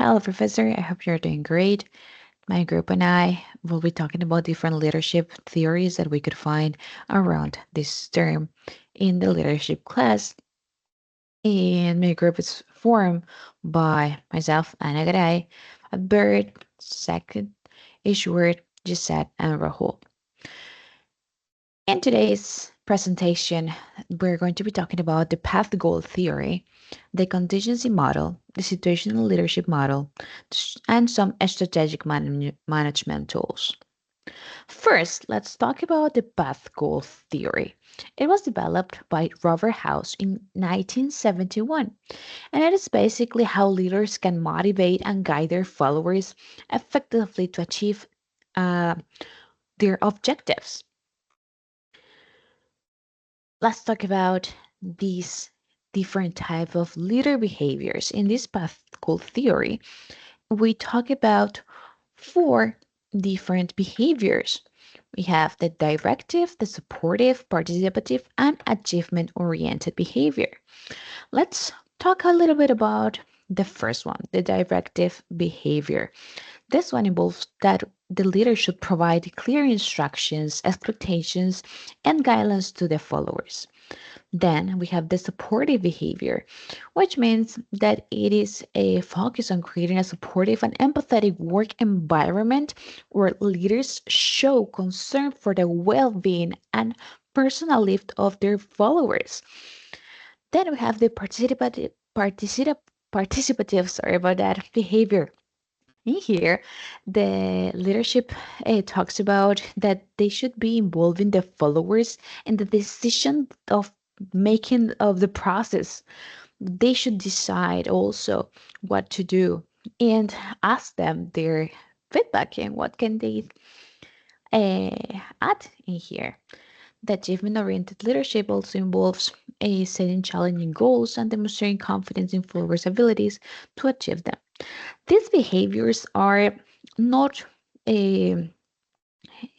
Hello, Professor. I hope you're doing great. My group and I will be talking about different leadership theories that we could find around this term in the leadership class. And my group is formed by myself, Ana Garay, Bert, Second, Ishward, Gisette, and Rahul. In today's presentation, we're going to be talking about the path goal theory, the contingency model, the situational leadership model, and some strategic management tools. First, let's talk about the path goal theory. It was developed by Robert House in 1971, and it is basically how leaders can motivate and guide their followers effectively to achieve uh, their objectives. Let's talk about these different type of leader behaviors. In this path goal theory, we talk about four different behaviors. We have the directive, the supportive, participative, and achievement-oriented behavior. Let's talk a little bit about the first one, the directive behavior. This one involves that the leader should provide clear instructions, expectations, and guidelines to the followers. Then we have the supportive behavior, which means that it is a focus on creating a supportive and empathetic work environment where leaders show concern for the well being and personal lift of their followers. Then we have the participative, sorry about that, behavior. In here, the leadership talks about that they should be involving the followers in the decision of making of the process. They should decide also what to do and ask them their feedback and what can they add in here. The achievement-oriented leadership also involves setting challenging goals and demonstrating confidence in followers' abilities to achieve them. These behaviors are not uh,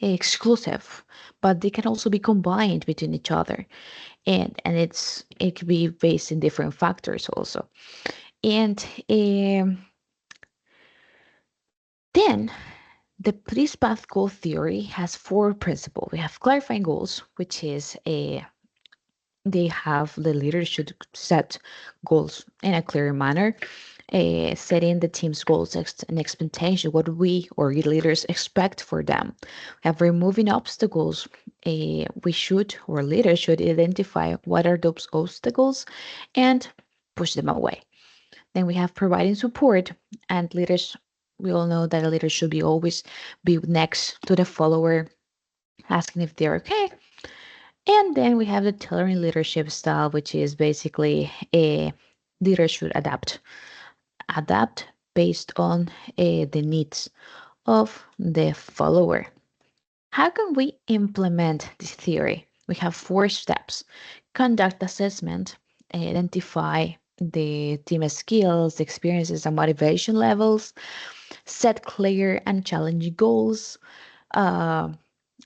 exclusive, but they can also be combined between each other, and it could be based in different factors also. And then the this path goal theory has four principles. We have clarifying goals, which is a they have the leaders should set goals in a clear manner, setting the team's goals and expectation, what we or leaders expect for them. We have removing obstacles. We should or leaders should identify what are those obstacles and push them away. Then we have providing support, and leaders. We all know that a leader should be always be next to the follower, asking if they're okay. And then we have the tailoring leadership style, which is basically a leader should adapt based on the needs of the follower. How can we implement this theory? We have four steps: conduct assessment, identify the team skills, experiences, and motivation levels, set clear and challenging goals, uh,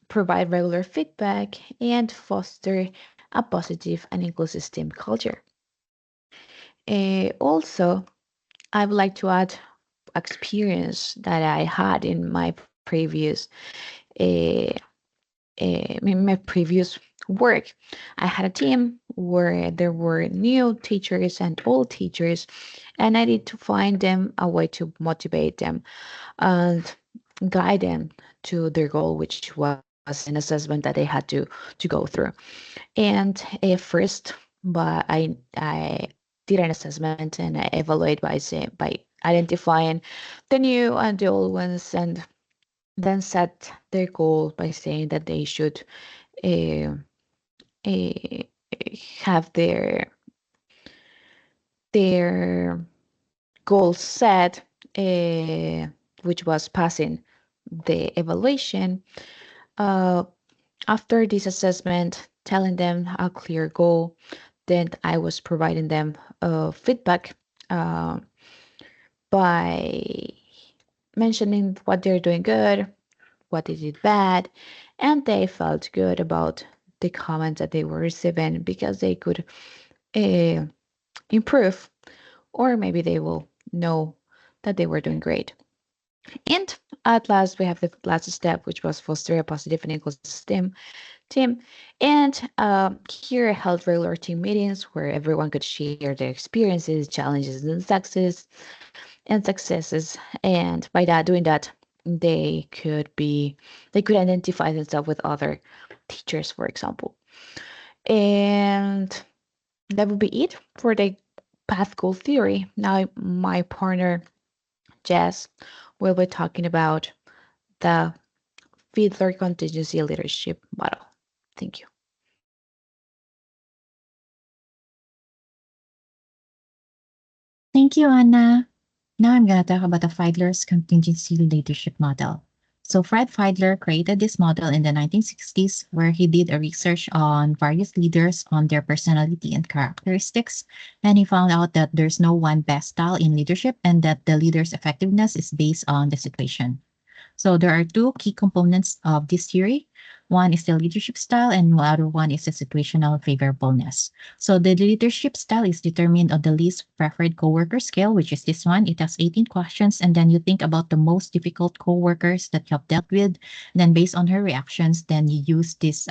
provide regular feedback, and foster a positive and inclusive team culture. Also, I would like to add experience that I had in my previous uh, in my previous work. I had a team where there were new teachers and old teachers, and I need to find them a way to motivate them and guide them to their goal, which was an assessment that they had to go through. And first, but I did an assessment and I evaluate by identifying the new and the old ones, and then set their goal by saying that they should uh, uh, have their goals set, which was passing the evaluation. Uh, After this assessment, telling them a clear goal, then I was providing them feedback uh, by mentioning what they're doing good, what they did bad, and they felt good about the comments that they were receiving because they could uh, improve, or maybe they will know that they were doing great. And at last, we have the last step, which was foster a positive and inclusive team. And here I held regular team meetings where everyone could share their experiences, challenges, and successes. And by that, doing that, they could identify themselves with other teachers, for example. And that would be it for the path goal theory. Now, my partner Jess will be talking about the Fiedler contingency leadership model. Thank you. Thank you, Anna. Now I'm going to talk about the Fiedler's contingency leadership model. So Fred Fiedler created this model in the 1960s where he did a research on various leaders on their personality and characteristics. And he found out that there's no one best style in leadership and that the leader's effectiveness is based on the situation. So there are two key components of this theory. One is the leadership style, and the other one is the situational favorableness. So the leadership style is determined on the least preferred coworker scale, which is this one. It has 18 questions, and then you think about the most difficult coworkers that you have dealt with. And then based on her reactions, then you use this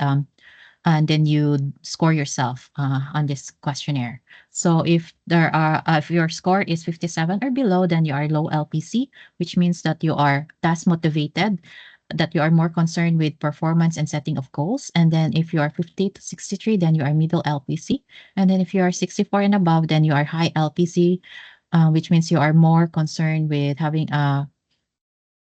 and then you score yourself on this questionnaire. So if your score is 57 or below, then you are low LPC, which means that you are task motivated, that you are more concerned with performance and setting of goals. And then if you are 50 to 63, then you are middle LPC. And then if you are 64 and above, then you are high LPC, which means you are more concerned with having a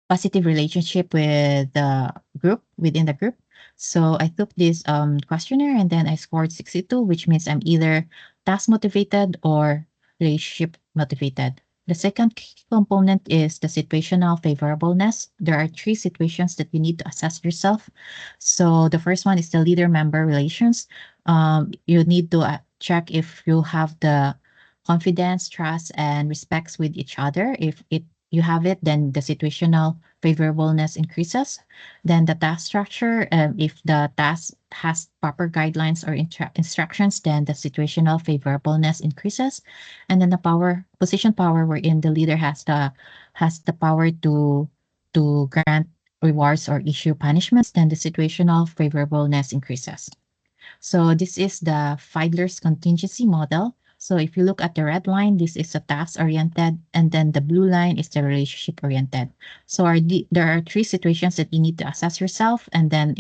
positive relationship with the group within the group. So I took this questionnaire and then I scored 62, which means I'm either task motivated or relationship motivated. The second key component is the situational favorableness. There are three situations that you need to assess yourself. So the first one is the leader member relations. You need to check if you have the confidence, trust, and respects with each other. If it you have it, then the situational favorableness increases. Then the task structure, if the task has proper guidelines or instructions, then the situational favorableness increases. And then the position power, wherein the leader has the power to grant rewards or issue punishments, then the situational favorableness increases. So this is the Fiedler's contingency model. So if you look at the red line, this is a task-oriented, and then the blue line is the relationship-oriented. So there are three situations that you need to assess yourself, and then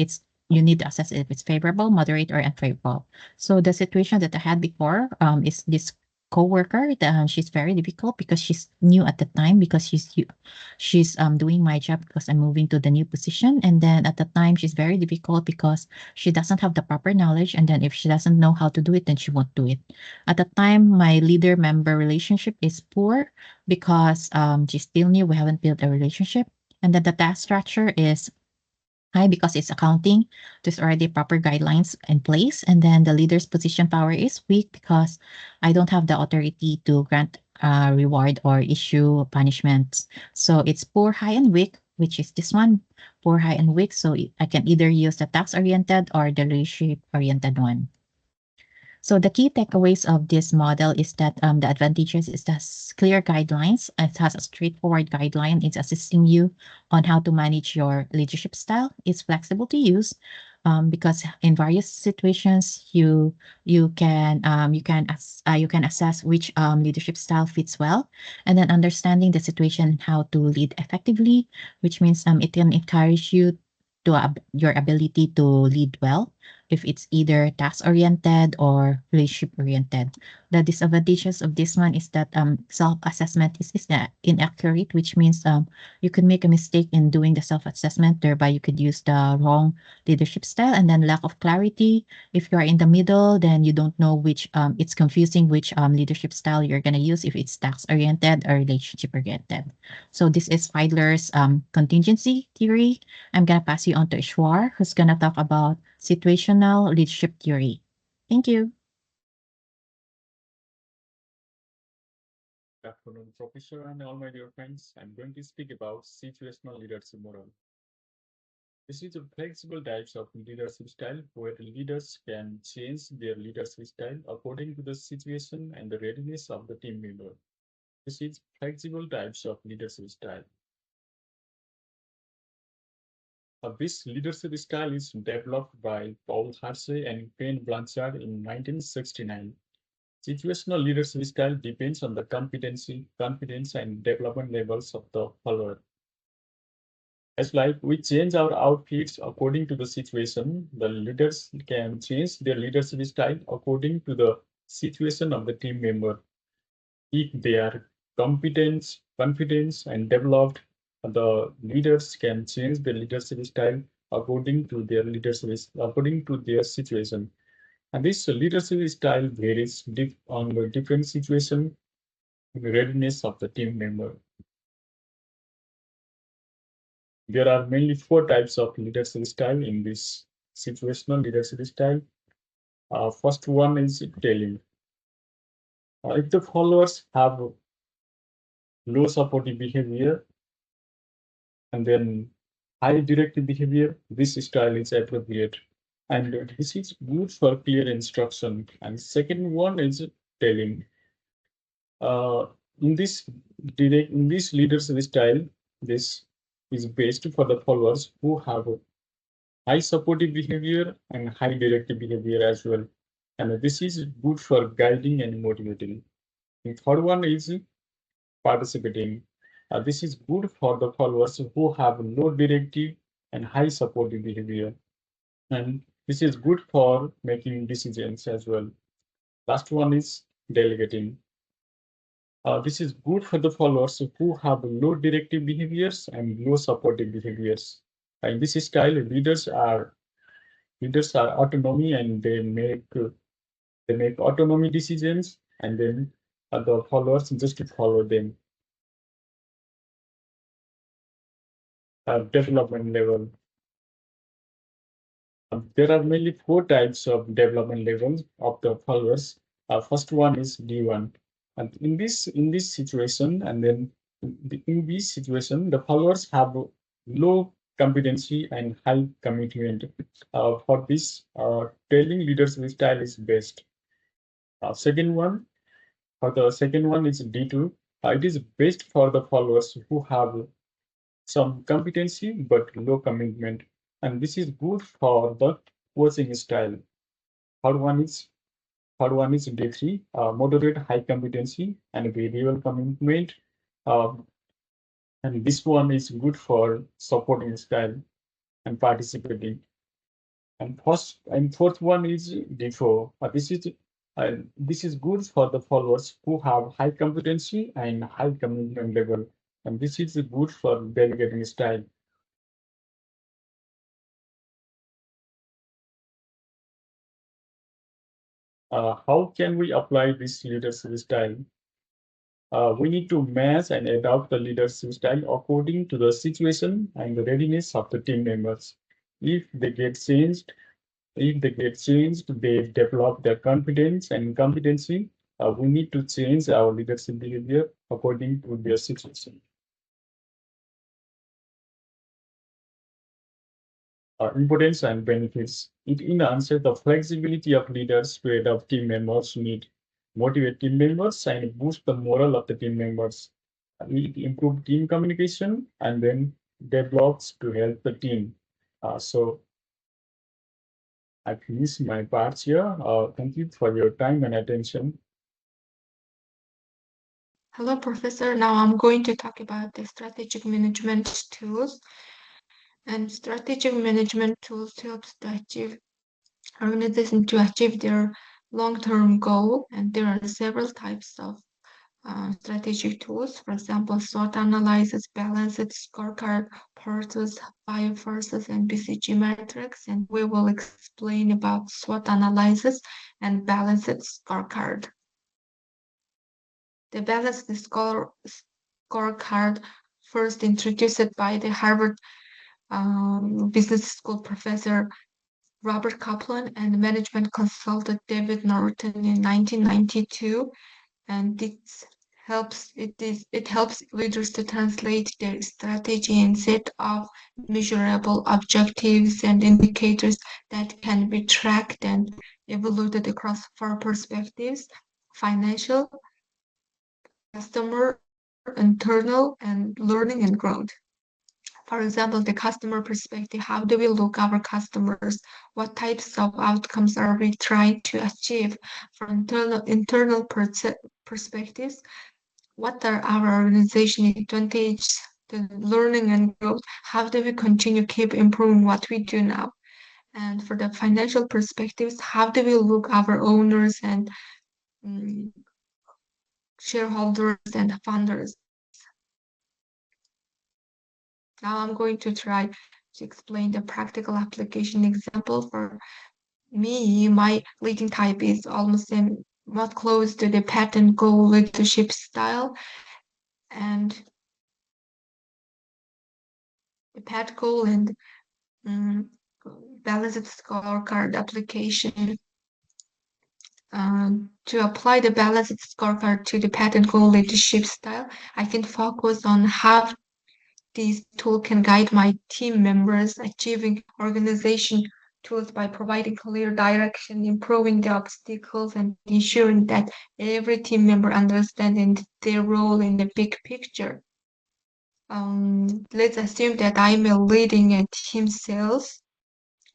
you need to assess if it's favorable, moderate, or unfavorable. So the situation that I had before is this coworker. She's very difficult because she's new at the time because she's doing my job because I'm moving to the new position, and then at the time she's very difficult because she doesn't have the proper knowledge, and then if she doesn't know how to do it, then she won't do it. At the time, my leader member relationship is poor because she's still new. We haven't built a relationship. And then the task structure is high because it's accounting. There's already proper guidelines in place. And then the leader's position power is weak because I don't have the authority to grant reward or issue punishments. So it's poor, high, and weak, which is this one, poor, high, and weak. So I can either use the tax-oriented or the relationship-oriented one. So the key takeaways of this model is that the advantages is the clear guidelines. It has a straightforward guideline. It's assisting you on how to manage your leadership style. It's flexible to use because in various situations you can assess which leadership style fits well, and then understanding the situation and how to lead effectively, which means it can encourage you to your ability to lead well if it's either task oriented or relationship oriented. The disadvantages of this one is that self assessment is inaccurate, which means you could make a mistake in doing the self assessment, thereby you could use the wrong leadership style, and then lack of clarity. If you are in the middle, then you don't know which it's confusing which leadership style you're going to use, if it's task oriented or relationship oriented. So this is Fiedler's contingency theory. I'm going to pass you on to Ishwar, who's going to talk about situational leadership theory. Thank you. Good afternoon, Professor, and all my dear friends. I'm going to speak about situational leadership model. This is a flexible types of leadership style where leaders can change their leadership style according to the situation and the readiness of the team member. This is flexible types of leadership style. This leadership style is developed by Paul Harsey and Ken Blanchard in 1969. Situational leadership style depends on the competency, confidence, and development levels of the follower. As like we change our outfits according to the situation, the leaders can change their leadership style according to the situation of the team member. If they are competent, confident, and developed, the leaders can change their leadership style according to their according to their situation. And this leadership style varies on the different situation, readiness of the team member. There are mainly four types of leadership style in this situational leadership style. First one is telling. If the followers have low supportive behavior and then high directive behavior, this style is appropriate. And this is good for clear instruction. And second one is telling. Uh, in this leadership style, this is based for the followers who have high supportive behavior and high directive behavior as well. And this is good for guiding and motivating. The third one is participating. This is good for the followers who have low directive and high supportive behavior. And this is good for making decisions as well. Last one is delegating. This is good for the followers who have low directive behaviors and low supportive behaviors. In this style, leaders are autonomy and they make autonomy decisions, and then the followers just to follow them. Development level. There are mainly four types of development levels of the followers. First one is D1, and in this situation, and then in this situation, the followers have low competency and high commitment. For this, trailing leadership style is best. Second one, for the second one is D2. It is best for the followers who have some competency but low commitment, and this is good for the coaching style. Third one is third one is D3, moderate high competency and variable commitment, uh, and this one is good for supporting style and participating. And first and fourth one is D4. This is good for the followers who have high competency and high commitment level, and this is good for delegating style. How can we apply this leadership style? We need to match and adopt the leadership style according to the situation and the readiness of the team members. If they get changed, they develop their confidence and competency. We need to change our leadership behavior according to their situation. Importance and benefits. It enhances the flexibility of leaders to adapt team members' need, motivate team members, and boost the morale of the team members. It improves team communication and then develops to help the team. So I finish my parts here. Thank you for your time and attention. Hello, Professor. Now I'm going to talk about the strategic management tools. And strategic management tools helps to achieve organization to achieve their long-term goal. And there are several types of strategic tools. For example, SWOT analysis, balanced scorecard, PERTUS, bioforces, and BCG metrics. And we will explain about SWOT analysis and balanced scorecard. The balanced scorecard, first introduced by the Harvard Business School professor Robert Kaplan and management consultant David Norton in 1992, and it helps leaders to translate their strategy and set of measurable objectives and indicators that can be tracked and evaluated across four perspectives: financial, customer, internal, and learning and growth. For example, the customer perspective, how do we look our customers? What types of outcomes are we trying to achieve? For internal perspectives, what are our organization advantages, the learning and growth? How do we continue keep improving what we do now? And for the financial perspectives, how do we look our owners and um, shareholders and funders? Now I'm going to try to explain the practical application example. For me, my leading type is almost not close to the pattern goal leadership style, and the PAT goal and um, balanced scorecard application. To apply the balanced scorecard to the pattern goal leadership style, I can focus on how this tool can guide my team members achieving organization tools by providing clear direction, improving the obstacles, and ensuring that every team member understands their role in the big picture. Let's assume that I'm leading a team sales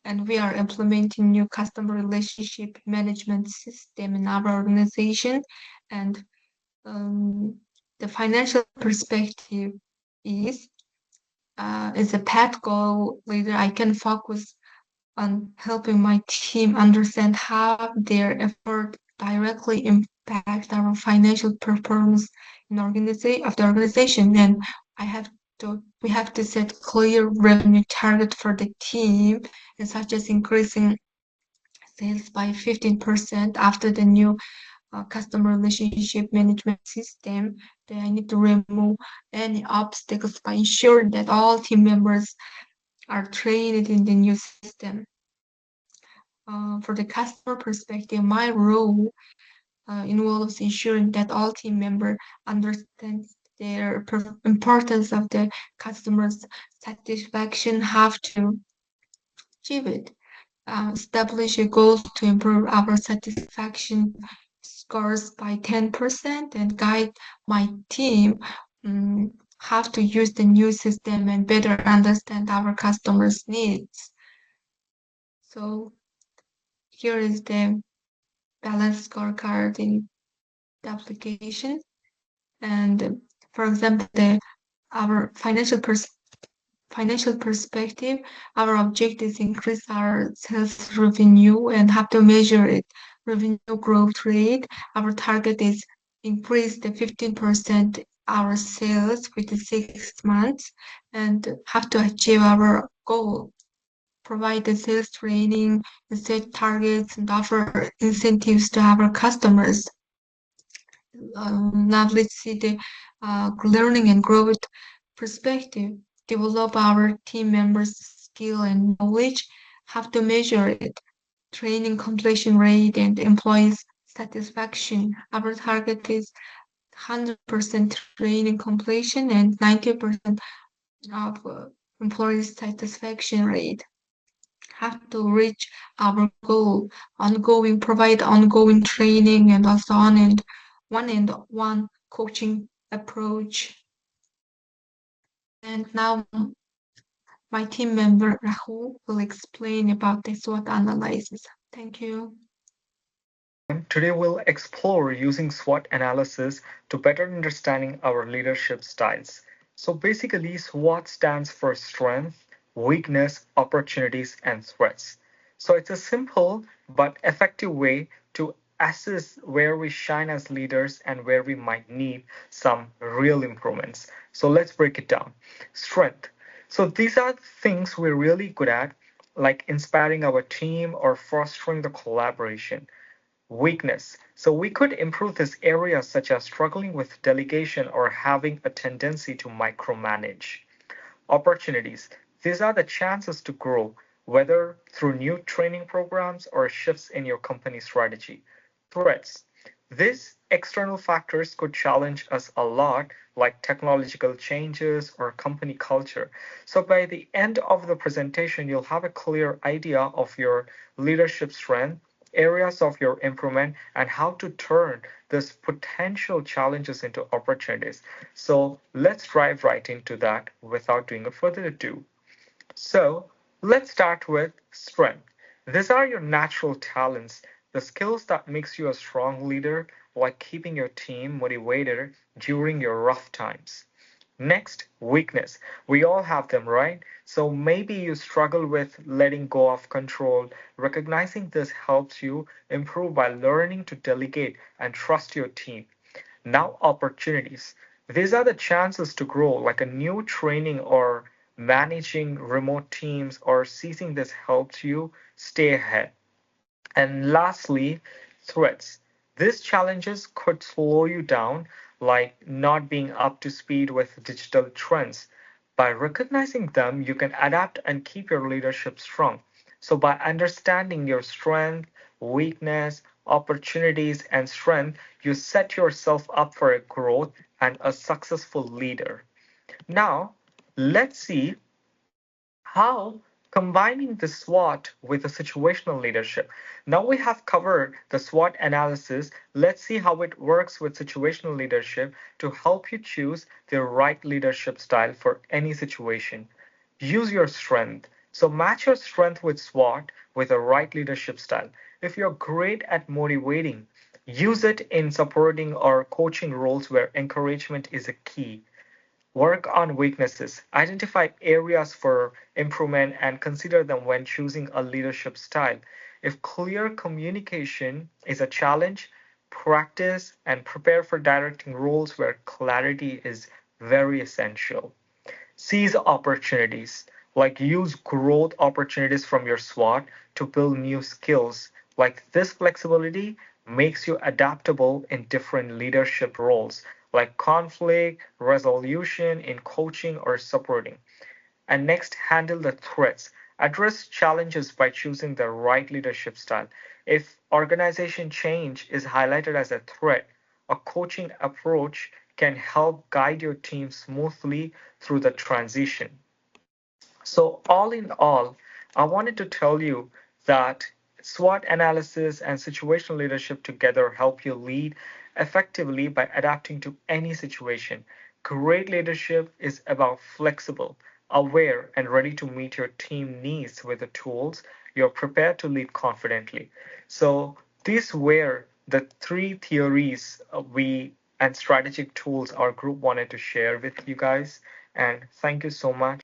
and we are implementing new customer relationship management system in our organization. And the financial perspective is as a path goal leader, I can focus on helping my team understand how their effort directly impact our financial performance of the organization. And I have we have to set clear revenue target for the team, and such as increasing sales by 15% after the new customer relationship management system. Then I need to remove any obstacles by ensuring that all team members are trained in the new system. For the customer perspective, my role involves ensuring that all team members understand their importance of the customer's satisfaction, have to achieve it. Establish a goal to improve our satisfaction scores by 10% and guide my team how to use the new system and better understand our customers' needs. So here is the balance scorecard in the application. And for example, our financial perspective, our objective is increase our sales revenue and have to measure it. Revenue growth rate, our target is increase the 15% our sales within 6 months and have to achieve our goal. Provide the sales training, set targets, and offer incentives to our customers. Now let's see the learning and growth perspective. Develop our team members' skill and knowledge. Have to measure it. Training completion rate and employees' satisfaction. Our target is 100% training completion and 90% of employees' satisfaction rate. Have to reach our goal, provide ongoing training and also one coaching approach. And now my team member Rahul will explain about the SWOT analysis. Thank you. Today we'll explore using SWOT analysis to better understanding our leadership styles. So basically SWOT stands for strength, weakness, opportunities, and threats. So it's a simple but effective way to assess where we shine as leaders and where we might need some real improvements. So let's break it down. Strength. So these are things we're really good at, like inspiring our team or fostering the collaboration. Weakness. So we could improve this area such as struggling with delegation or having a tendency to micromanage. Opportunities. These are the chances to grow, whether through new training programs or shifts in your company strategy. Threats. These external factors could challenge us a lot, like technological changes or company culture. So by the end of the presentation, you'll have a clear idea of your leadership strength, areas of your improvement, and how to turn these potential challenges into opportunities. So let's dive right into that without doing a further ado. So let's start with strength. These are your natural talents, the skills that makes you a strong leader, like keeping your team motivated during your rough times. Next, weakness. We all have them, right? So maybe you struggle with letting go of control. Recognizing this helps you improve by learning to delegate and trust your team. Now, opportunities. These are the chances to grow, like a new training or managing remote teams or seizing this helps you stay ahead. And lastly, threats. These challenges could slow you down, like not being up to speed with digital trends. By recognizing them, you can adapt and keep your leadership strong. So, by understanding your strength, weakness, opportunities, and strength, you set yourself up for a growth and a successful leader. Now, let's see how combining the SWOT with the situational leadership. Now we have covered the SWOT analysis. Let's see how it works with situational leadership to help you choose the right leadership style for any situation. Use your strength. So match your strength with SWOT with the right leadership style. If you're great at motivating, use it in supporting or coaching roles where encouragement is a key. Work on weaknesses, identify areas for improvement, and consider them when choosing a leadership style. If clear communication is a challenge, practice and prepare for directing roles where clarity is very essential. Seize opportunities, like use growth opportunities from your SWOT to build new skills. Like this flexibility makes you adaptable in different leadership roles, like conflict resolution in coaching or supporting. And next, handle the threats. Address challenges by choosing the right leadership style. If organization change is highlighted as a threat, a coaching approach can help guide your team smoothly through the transition. So, all in all, I wanted to tell you that SWOT analysis and situational leadership together help you lead effectively by adapting to any situation. Great leadership is about flexible, aware, and ready to meet your team needs with the tools you're prepared to lead confidently. So, these were the three theories we and strategic tools our group wanted to share with you guys. And thank you so much.